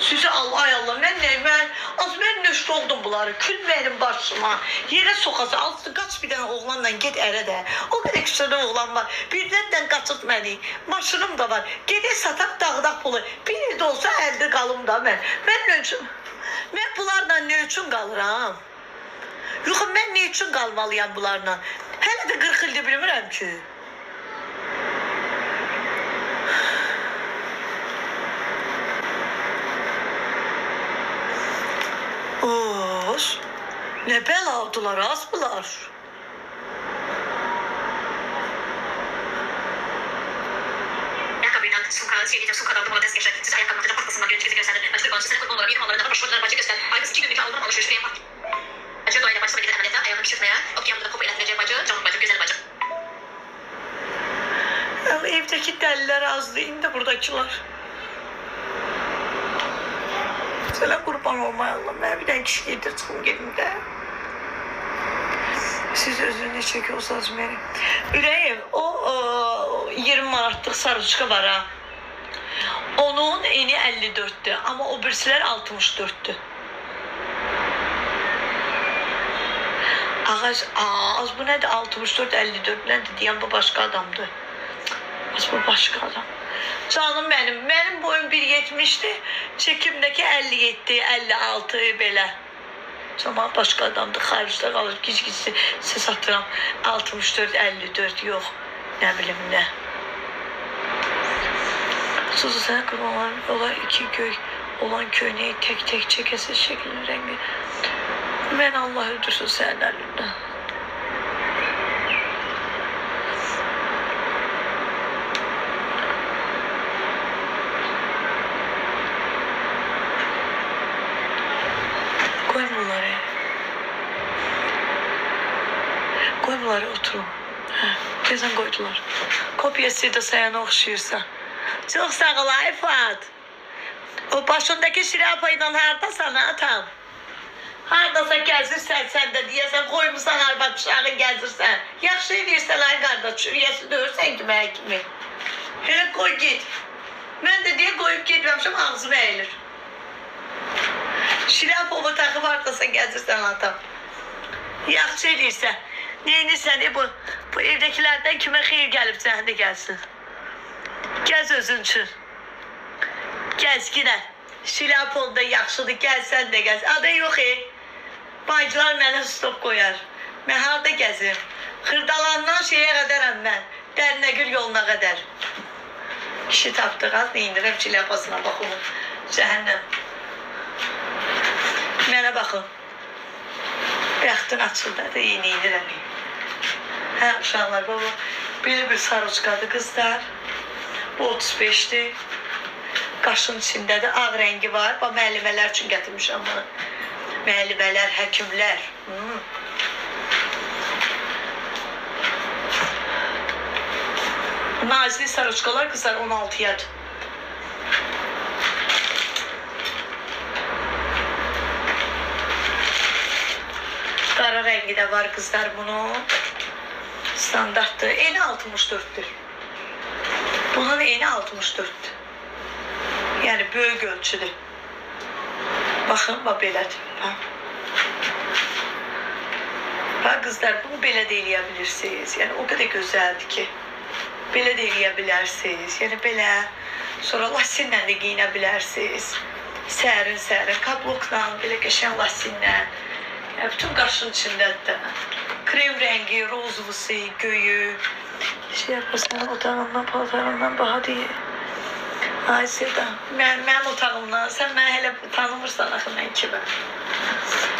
Sizi Allah ay Allah, mən nöşt oldum bunları, kül mənim başıma. Yerə soxası, alsın, qaç bir dənə oğlanla get ərə də. O qədər küçədə oğlan var, birdən qaçırt məni. Maşınım da var, gedək sataq dağdaq pulu. Bir ildə olsa əldə qalım da mən. Mən bunlarla nə üçün qalıram? Yox, mən nə üçün qalmalıyam bunlarla? Hələ də 40 ildir bilmirəm ki. Oş, ne beladılar az bunlar. Ayakkabıyla sukadan bu adres geçer. Siz ayakkabınızda pastasından bir çizi gösterin. Açık bağlısı seni kullanmaları bir mallarına başvurdular bacı göster. Aygız 2 günlük aldım alışverişine yapmak. Acı doğayla başıma giden ameliyata ayağını pişirtmeye. Okyanımda kopu eğlendireceğim bacı, canım bacım, güzel bacım. Evdeki deliler azdı, indi buradakiler. Sana kurban olmayalım. Ben bir tane kişi getir çıkım gelin de. Siz özünü çekiyorsanız beni. Ürəyim, o 20 manatlıq sarıçka var ha. Onun eni 54'tü ama o birisilər 64'tü. Ağaç, az bu nədir? 64-54 nədir? Deyən bu başqa adamdır. Az bu başqa adam. Canım benim boyum 1.70'ti. Çekimdeki 57, 56 belə. Cəmal başqa adamdır, xaricdə qalır, gic-gic ses atıram. 64, 54, yox, nə bilim nə. Suzu sənə qırmalarım, onlar 2 göy olan köynəyi tek çəkəsiz şəklin rəngi. Mən Allah öldürsün sənin əlindən. Koy bunları oturun. Gözün koydular. Kopyası da sayana oxşayırsa. Çok sağ ol Ayfat. O başındaki şirapayla hardasan atam. Hardasa gəzirsən sən də deyəsən koymuşsan arvad uşağı gəzirsən. Yaxşı edirsən ay qardaş, çürüyəsi döyürsən ki mənə kimi. Hele koy git. Mən də deyə koyup getməmişəm ağzım əyilir. Şirapamı taxıb hardasa gəzirsən atam. Yaxşı edirsən. Neyinirsən bu evdekilerden kime xeyir gəlib sənə də gəlsin. Gəz özün üçün. Gəz ginə. Şilapol da yaxşıdır, gəl sən də gəz. Adı yox Bacılar mənə stop qoyar. Mən harada gəzim? Xırdalandan şeyə qədərəm mən. Dərnəgül yoluna qədər. Kişi tapdıq az, neyindirəm şilapasına bax onu. Cəhənnəm. Mənə baxın. Bəxtin açıldı da neyindirəm. Hə uşaqlar, baba, bir sarıçqadır qızlar. Bu 35'dir. Qaşın içindədir, ağ rəngi var. Bax, müəllimələr üçün gətirmişəm bunu. Müəllimələr, həkimlər. Nazili sarıçqalar qızlar 16'yadır. Qara rəngi də var qızlar bunun. Standartdır. Eni 64'tür. Bunun eni 64'tür. Yani böyük ölçüdür. Baxın, bax belədir. Bax qızlar, bunu belə də eləyə bilirsiniz. Yəni o qədər gözəldir ki. Belə də eləyə bilərsiniz. Yəni belə. Sonra lasinlə də giyinə bilərsiniz. Sərin, kablokla, belə qəşən lasinlə. Yəni bütün qaşın içindədir. Krem rengi, rozlusu, göyü. Şey yaparsan otağından, paltarından baha deyil. Ay Seda, mən otağımdan, sən mənə hələ tanımırsan axı mən kimi.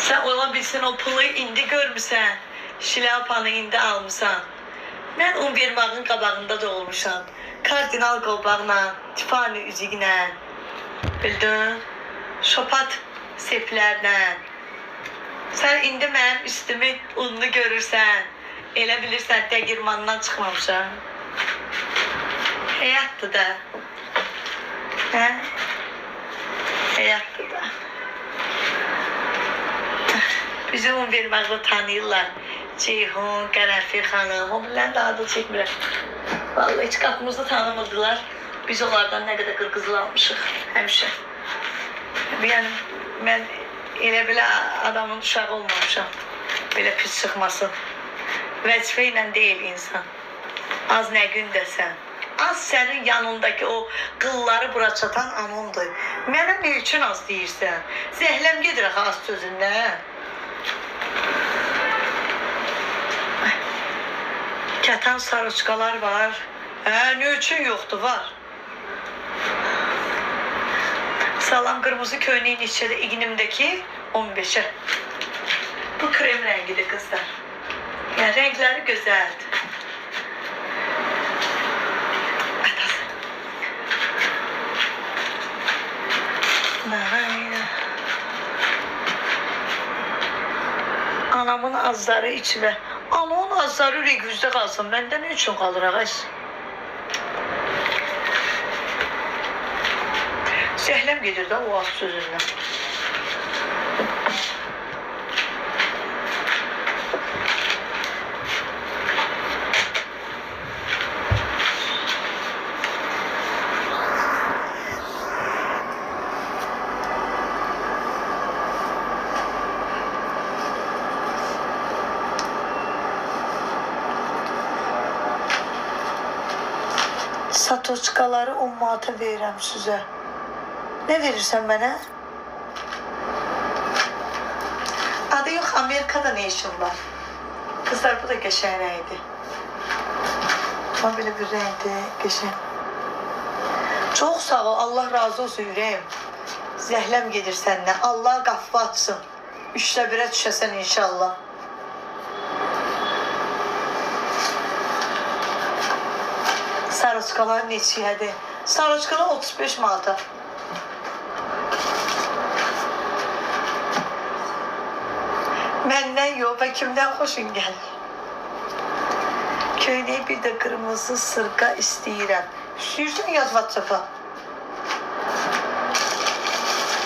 Sən ola bilsin o pulu indi görmüsən, şilapanı indi almışsan. Mən Univermağın qabağında da olmuşam. Kardinal qolbaqla, Tiffany üzüqlə, bildin? Şopat seplərlə. Sən indi mənim üstümü unlu görürsən, elə bilirsən dəgirmandan çıxmamışam. Həyatdır da. Hə? Həyatdır da. Bizim Univermağda tanıyırlar. Ceyhun, Qərənfil xanım, onların da adı çəkmirəm. Vallahi heç qapımızda tanımırdılar. Biz onlardan nə qədər qırqızıl almışıq həmişə. Yəni mən elə belə adamın uşağı olmamışam. Belə pis çıxmasın. Vəzifə ilə deyil insan. Az nə gün desən. Az sənin yanındakı o qılları bura çatan anondur. Mənə nə üçün az deyirsən? Zəhləm gedir axı az sözündən. Kətan sarıçqalar var. Nə üçün yoxdur, var. Salam qırmızı köynəyin içədə iqnimdəki 15-ə. Bu krem rəngidir qızlar. Yəni rəngləri gözəldir. Anamın azları içilə. Anamın azları ürək yüzdə qalsın. Məndə nə üçün qalır ağaç? Zəhləm gedir də o az sözündən. Satoçkaları 10 manata verirəm sizə. Ne verirsən mənə? Adı yox, Amerikada ne işin var? Kızlar bu da qəşəng rəngdir. Ama böyle bir rəngdir, qəşəng. Çox sağ ol, Allah razı olsun ürəyim. Zəhləm gedir səndən. Allah qapı açsın. 3'də 1'ə düşəsən inşallah. Sarıçkalar neçəyədir? Sarıçkalar 35 manata. Məndən yox və kimdən xoşun gəlir? Köynəyi bir də qırmızı sırqa istəyirəm. İstəyirsən yaz WhatsApp-a.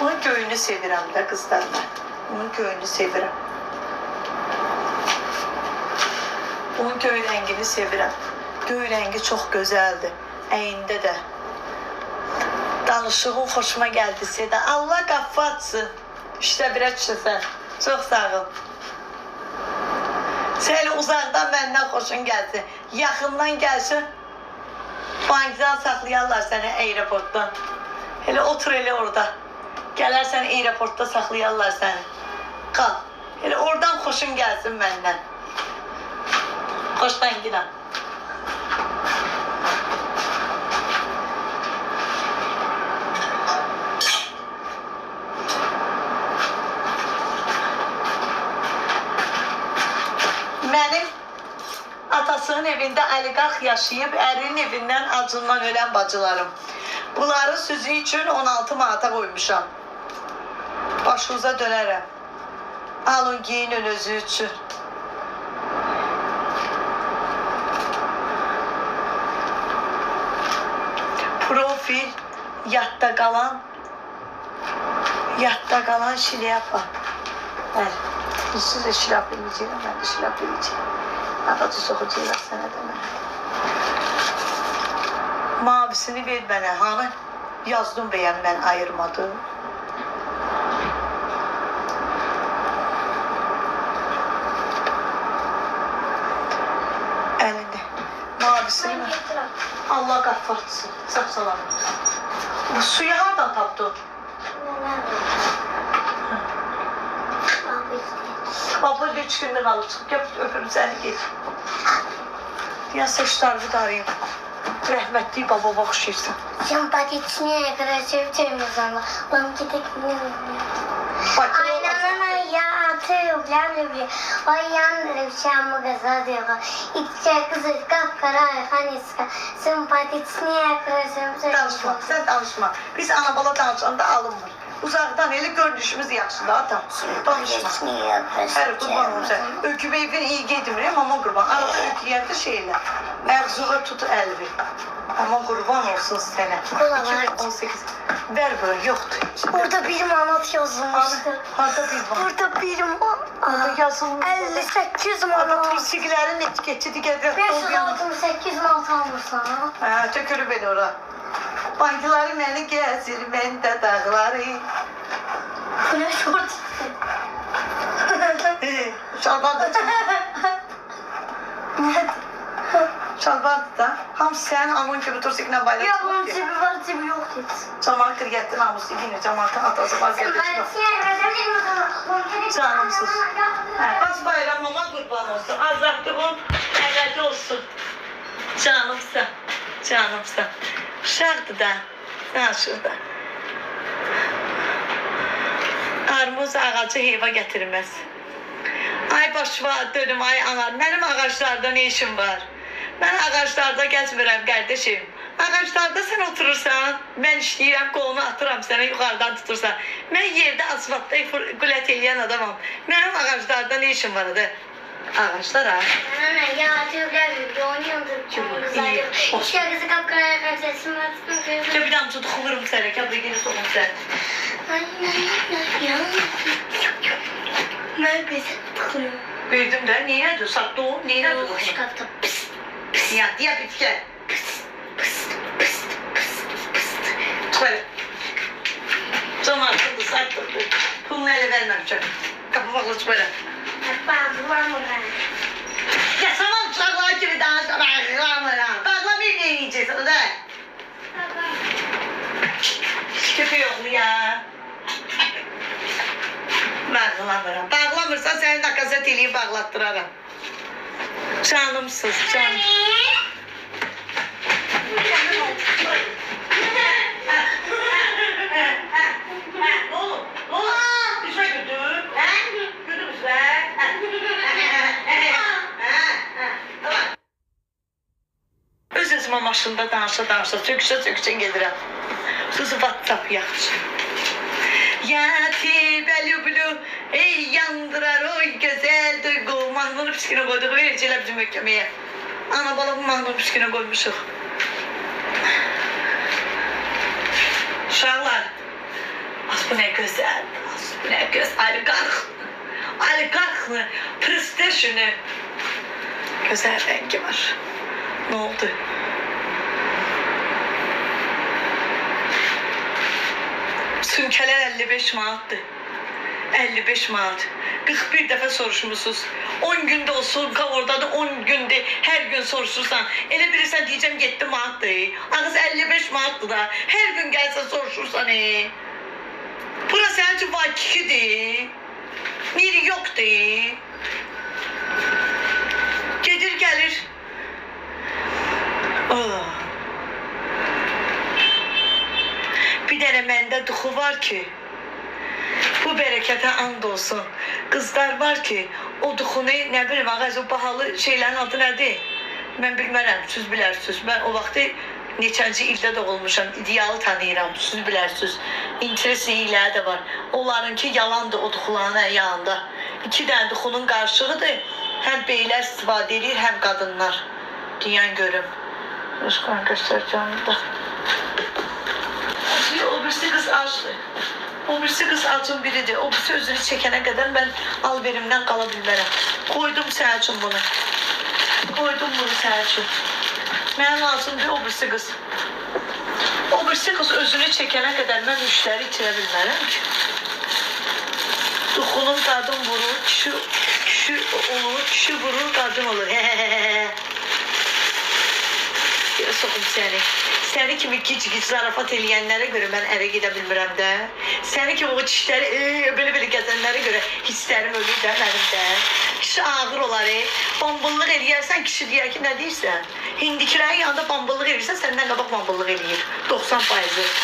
Bunun göyünü sevirəm də qızlar mən. Bunun göyünü sevirəm. Bunun göy rəngini sevirəm. Göy rəngi çox gözəldir. Əyində də. Danışığın xoşuma gəldi Seda. Allah qapı açsın. 3'də 1'ə düşəsən. Çox sağ ol. Sən elə uzaqdan məndən xoşun gəlsin. Yaxından gəlsin. Bankdan saxlayarlar səni aeroportdan. Elə otur elə orada. Gələrsən aeroportda saxlayarlar səni. Qal. Elə oradan xoşun gəlsin məndən. Xoşdan gidən. Mənim atasının evində oliqarx yaşayıb, ərinin evindən acından ölən bacılarım. Bunları süzü üçün 16 manata qoymuşam. Başınıza dönərəm. Alın, giyinin özü üçün. Profil, yadda qalan şilyapa. Bəli. Siz de şilap eləyəcəyəm, mən də şilap eləyəcəyəm. Ağacı soxucuyla sənə də mənə. Mavisini ver mənə, hanı? Yazdım bəyəm mən ayırmadım. Əlini. Mavisini ver. Allah qaffatsın. Sağ salam. Bu suyu hardan tapdın? Abla 3 gündə qalıb çıxıb, gəp öpürüm səni gel. Ya saçlarını darayım. Rəhmətli babama oxşayırsan. Симпатичнее, красивее, чем Мизана. Он китекнее. Aynanana ya atıyor, люблю. Ой, Андре, вся магазадила. И вся кызы, kapkara, ханистка. Симпатичнее, красивее. Danışma, sən danışma. Biz ana bala danışanda alınmır. Uzaqdan elə görünüşümüz yaxşıdır, atam. Danışma. Hər qurban olsun. Öykü beyfin iyi gedmir, ama qurban. Arada öykü yerdə şeylə. Əğzuğa tut əlvi. Ama qurban olsun sənə. 2018. Ver bura, yoxdur. Burada bir manat yazılmıştı. Harada bir manat? Burada bir manat. Orada yazılmış. 58 Orada manat. tursiklərin etiketi digər. 568 manat almışsan. Tökülüb elə ora. Bankları məni gəzir, məndə dağları. Bu ne şort? Şalvar da şalvar da. Hamısı sənin anın kimi tursiklə bayrak Ya bunun tipi var, tipi yok dedi. Camaatın getdi namusu yine camaatın atası vaziyeti çıkıyor. Canımsız. Bas bayram mama kurban olsun. Azadlığın əvəzi olsun. Canımsın. Canımsın. Uşaqdır da. Naşırda. Armuz ağacı heyva gətirməz. Ay başıma dönüm, ay anar. Mənim ağaçlarda ne işim var? Mən ağaçlarda gəzmirəm, qardeşim. Ağaçlarda sen oturursan, mən işləyirəm, qolunu atıram sənə, yuxarıdan tutursan. Mən yerdə asfaltda qulət eləyən adamam. Mənim ağaçlarda ne işim var adı? Ağaçlar ha? Ana ya tüyler bir oynuyordur zaten. İki kızı kapkara kaçarsın baksın. Ya bir damcı tıxılıram sənə, kəbri geri soğum sən. Ay ya. Ben bizi tıklıyorum. Büyüdüm de, niyedir? Sattı o, niyedir? Kuş kaptım. Ya, diye bitki. Böyle. Zamanında sattırdı. Pulunu ele vermemişim. Kapı baklı böyle. Bak var mı ben? Ya sana uçaklar gibi daha sonra bağlamıyor ya. Bağlamayı ne yiyeceksin o da? Köpü yok mu ya? Bağlamıram. Bağlamırsan seni de kaset eləyib bağlattıraram. Canımsız, canım. Oğlum, düşme götür. Götür düşme. Öz-özümə maşında danışa, söküşə gedirəm. Suzu WhatsApp yaxşı. Yati belüblü, ey yandırar oy güzel duygu. Mahnını püskünə koyduk, vericiler bizim məhkəməyə. Ana bala bu mahnını püskünə koymuşuq. Uşaqlar, az bu ne güzel, az bu ne güzel. Oligarxlı, prestijini. Güzel rengi var. Ne oldu? Sümkələr 55 manatdır. 55 manat. 41 dəfə soruşmuşsunuz. 10 gündə o sumka oradadır, 10 gündə hər gün soruşursan. Elə bilirsən deyəcəm 7 manatdır. Ağız 55 manatdır da. Hər gün gəlsən soruşursan. Bura sənin üçün vakikidir. Miri yoxdur. Gedir gəlir. Bir dənə məndə duxu var ki, bu bərəkətə and olsun. Qızlar var ki, o duxunu, nə bilim, ağac, o bahalı şeylərin adı nədir? Mən bilmərəm, siz bilərsiniz. Mən o vaxtı neçənci ildə doğulmuşam, idealı tanıyıram, siz bilərsiniz. İnteresi ilə də var. Onlarınki yalandır o duxuların ayağında. 2 dənə duxunun qarşığıdır. Həm beylər istifadə edir, həm qadınlar. Deyən görüm. Özkan göstərəcəm da. O birisi kız açdı. O birisi kız acın biridir. O birisi özünü çekene kadar ben alverimden kalabilmem. Koydum sen için bunu. Koydum bunu sen için. Mənə lazımdır o birisi kız. O birisi kız özünü çekene kadar ben müşteri itirə bilmərəm ki. Duxunun qadın vurur, kişi olur, kişi vurur, qadın olur. Soxum səni. Səni kimi gic-gic zarafat eləyənlərə görə mən ərə gedə bilmirəm də. Səni kimi o dişləri belə gəzənlərə görə hisslərim ölür də mənim də. Kişi ağır olar. Bambıllıq eləyərsən, kişi deyər ki, nə deyirsən? Hindikilərin yanında bambıllıq eləyirsən, səndən qabaq bambıllıq eləyir. 90%.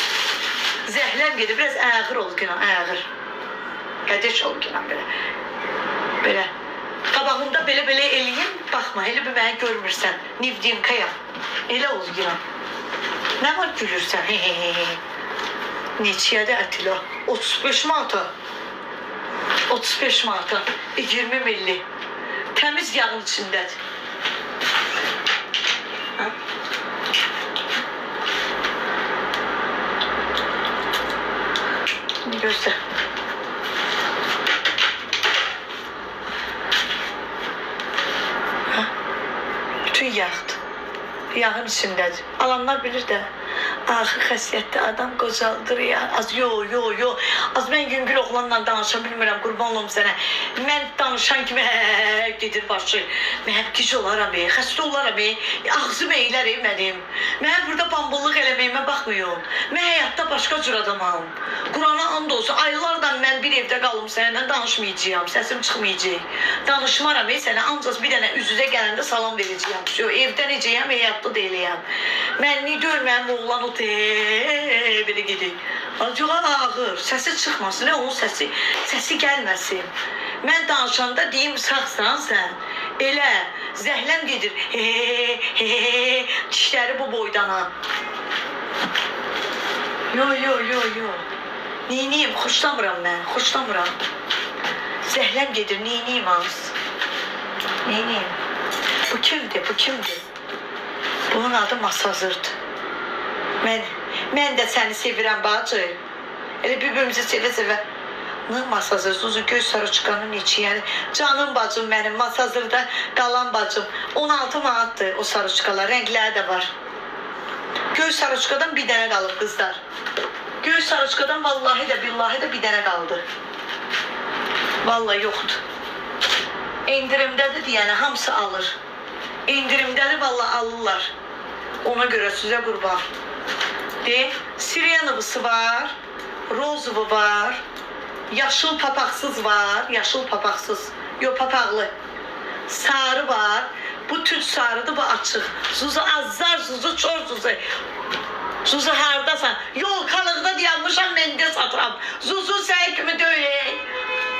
Zəhləm gedir, biraz ağır ol Günan, ağır. Qədəş ol Günan belə. Belə. Qabağımda belə eləyim, baxma, elə bir məni görmürsən. Nivdinkayam. Elə ol Günan. Nə var gülürsən? Neçiyədə ətila? 35 manata. 35 manata. 20 milli. Təmiz yağın içindədir. Gözlə. Bütün yağdır. Yağın içindədir. Alanlar bilir də. Axı xəsiyyətli adam qocaldır ya. Az yo. Az mən yüngül oğlanla danışa bilmirəm, qurban olum sənə. Mən danışan kimi gedir başı. Mən gic olaram, xəstə olaram, ağzım eylər mənim. Mən burada bambıllıq eləməyimə baxmıyorum. Mən həyatda başqa cür adamam. Qurana and olsun, aylardan mən bir evdə qalım səninlə danışmayacağam, səsim çıxmayacaq. Danışmaram sənə, ancaq bir dənə üz-üzə gələndə salam verəcəyəm. Evdə necəyəm, həyatda deyiləyəm. Mən ni görməyəm, oğlan o belə gedir. Acığa ağır, səsi çıxmasın, onun səsi gəlməsin. Mən danışanda deyim, sağsan sən, elə zəhləm gedir, dişləri bu boydana. Yo. Neyniyim, xoşlamıram mən, xoşlamıram. Zəhləm gedir, neyniyim az. Neyniyim? Bu kimdir? Bunun adı Masazırdır. Mən də səni sevirəm bacı. Elə bir-birimizi sevə-sevə. Masazır, Zuzu göz sarıçıqanın içi, yəni canım bacım mənim, Masazırda qalan bacım. 16 manatdır o sarıçıqalar, rəngləri də var. Göz sarıçıqadan bir dənə qalıb qızlar. Göz sarıçıqadan vallahi də billahi də bir dənə qaldı. Vallahi yoxdur. İndirimdədir deyəni hamısı alır. İndirimdədir vallahi alırlar. Ona görə sizə qurban. Sirenovusu var, rozovu var, yaşıl papaqsız var, yaşıl papaqsız, yok papaqlı. Sarı var, bu tüt sarıdır, bu açıq. Zuzu azlar, Zuzu çor Zuzu. Zuzu hardasan? Yolkalıqda dayanmışam, mən də satıram. Zuzu sən kimi döyək.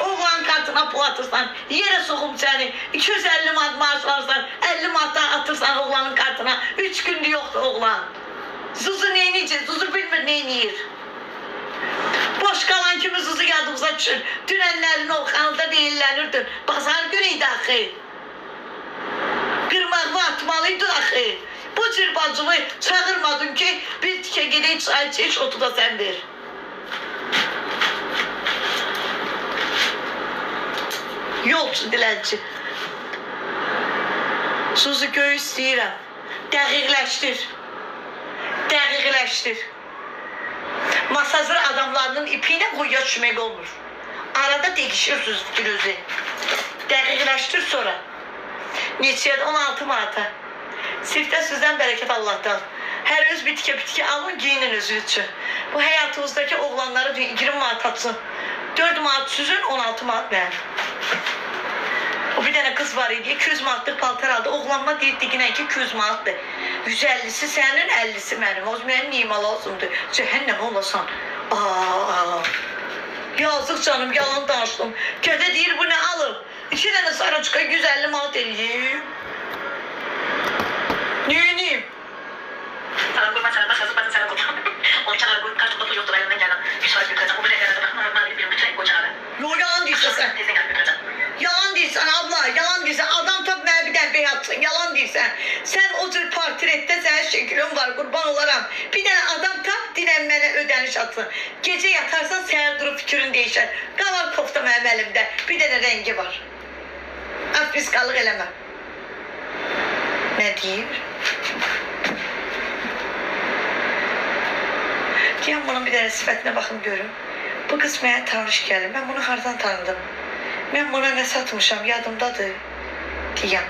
Oğlan kartına pul atırsan, yerə soxum səni. 250 manat maaş varsan, 50 manat atırsan oğlanın kartına. 3 gündür yoxdur oğlan. Zuzu neyniyəcək? Zuzu bilmir neyniyir. Boş qalan kimi Zuzu yadımıza düşür. Dünənlərin o xanıda deyillənirdir. Bazar günüydü axı. Qırmağımı atmalıydı axı. Bu cür bacımı çağırmadın ki, bir tikə gedək çay çeç, otu da sən ver. Yolcu dilənçi. Zuzu göğü istəyirəm. Dəqiqləşdir. Masazır adamlarının ipiyle quyuya düşmək olmur. Arada değişirsiniz fikrinizi. Dəqiqləşdir sonra. Neçəyə 16 manata. Sirfdə sizdən bərəkət Allah'tan. Hər öz bitki alın, giyinin özü üçün. Bu həyatınızdaki oğlanları 20 manat atsın. 4 manat süzün, 16 manat mənim. O bir dənə qız var idi, 200 manatlıq paltar aldı. Oğlanma deyirdi ki 200 manatdır. 150'si sənin, 50'si mənim. O mənim nimal olsundur. Cəhənnəm olasan. Yazıq canım, yalan danışdım. Ködə deyir, bu nə alıb? 2 dənə sarıçıqa 150 manat eləyib. Neyiniyim? Salam qurban, salam başlasın, bacı salam qurban. Onun kənarı qoyub, kartopda pul yoxdur, ayından gələm. Bir saat götürəcəm, o bir dəqiqədə baxma, mən bilmiyorum, bütün qoy kənarı. Yalan deyirsən sən. Tezdən gəlib götürəcəm. Yalan deyirsən abla, yalan deyirsən. Adam tap mənə bir dənə bey atsın, yalan deyirsən. Sən o cür portretdə sənin şəkilin var, qurban olaram. Bir dənə adam tap, dinən mənə ödəniş atsın. Gecə yatarsan, səhər durub fikrin deyişər. Qalan kofta mənim əlimdə, bir dənə rəngi var. Afriskalıq eləməm. Nə deyir? Deyəm bunun bir dənə sifətinə baxım görüm. Bu qız mənə tanış gəlir, mən bunu hardan tanıdım? Mən buna nə satmışam, yadımdadır. Deyəm,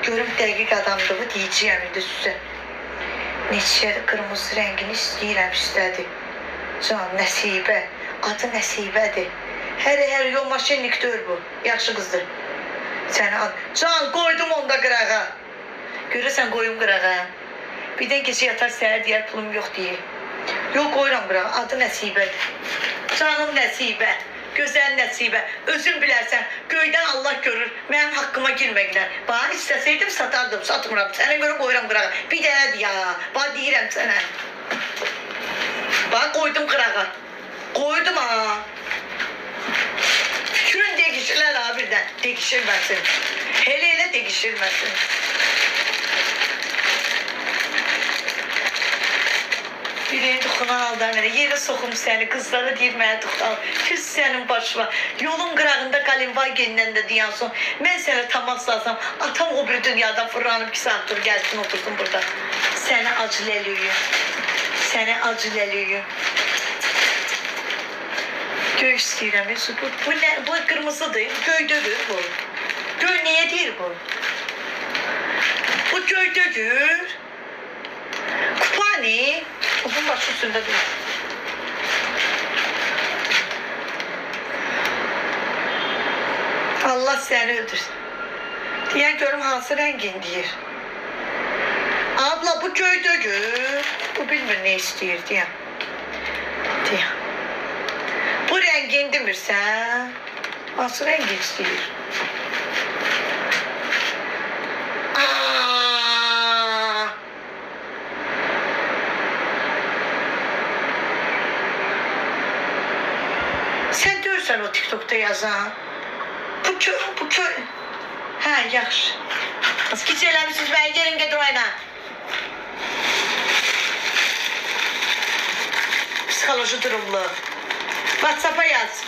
görüm dəqiq adamlığı deyəcəyəm indi sizə. Neçə qırmızı rəngini istəyirəm istədi. Can, Nəsibə, adı Nəsibədir. Hər yol maşinlik deyil bu, yaxşı qızdır. Səni ad... Can, qoydum onda qırağa. Görürsən qoyum qırağa. Birdən gecə yatar səhər deyər, pulum yox deyir. Yox, qoyuram qırağa, adı Nəsibədir. Canım Nəsibə. Gözəl Nəsibə, özün bilərsən, göydən Allah görür, mənim haqqıma girməklər. Bana istəsəydim satardım, satmıram, sənə görə qoyuram qırağa. Bir dənədir ya, bana deyirəm sənə. Bana qoydum qırağa, qoydum ha. Fikrin değişirlər ha birdən, değişirməsin. Hele değişirməsin. Birini tuxunan aldan mənə, yerə soxum səni, qızlara deyir mənə tuxunan, küs sənin başıma, yolun qırağında Kalinvagendən də deyanson, mən sənə tamas lazım, atam o bir dünyada fırlanıb 2 saatdır gəlsin, otursun burada. Səni acılı eləyim, Səni aciləliyim. Göy istəyirəm. Bu nə? Bu qırmızıdır. Göydədir bu. Göy nəyə deyir bu? Bu göydədir. Kupani. Bunun başı üstündə dur. Allah səni öldürsün. Deyən görüm hansı rəngin deyir. Abla bu göydədir. Bu bilmir nə istəyir deyəm. Deyəm. Bu rəngin demirsən. Hansı rəngin istəyir? Sən deyirsən o TikTok'da yazan. Bu köy. Hə, yaxşı. Hiç eləmişsiniz, mən yerin gedir oyna. Psixoloji durumlu. WhatsApp'a yaz.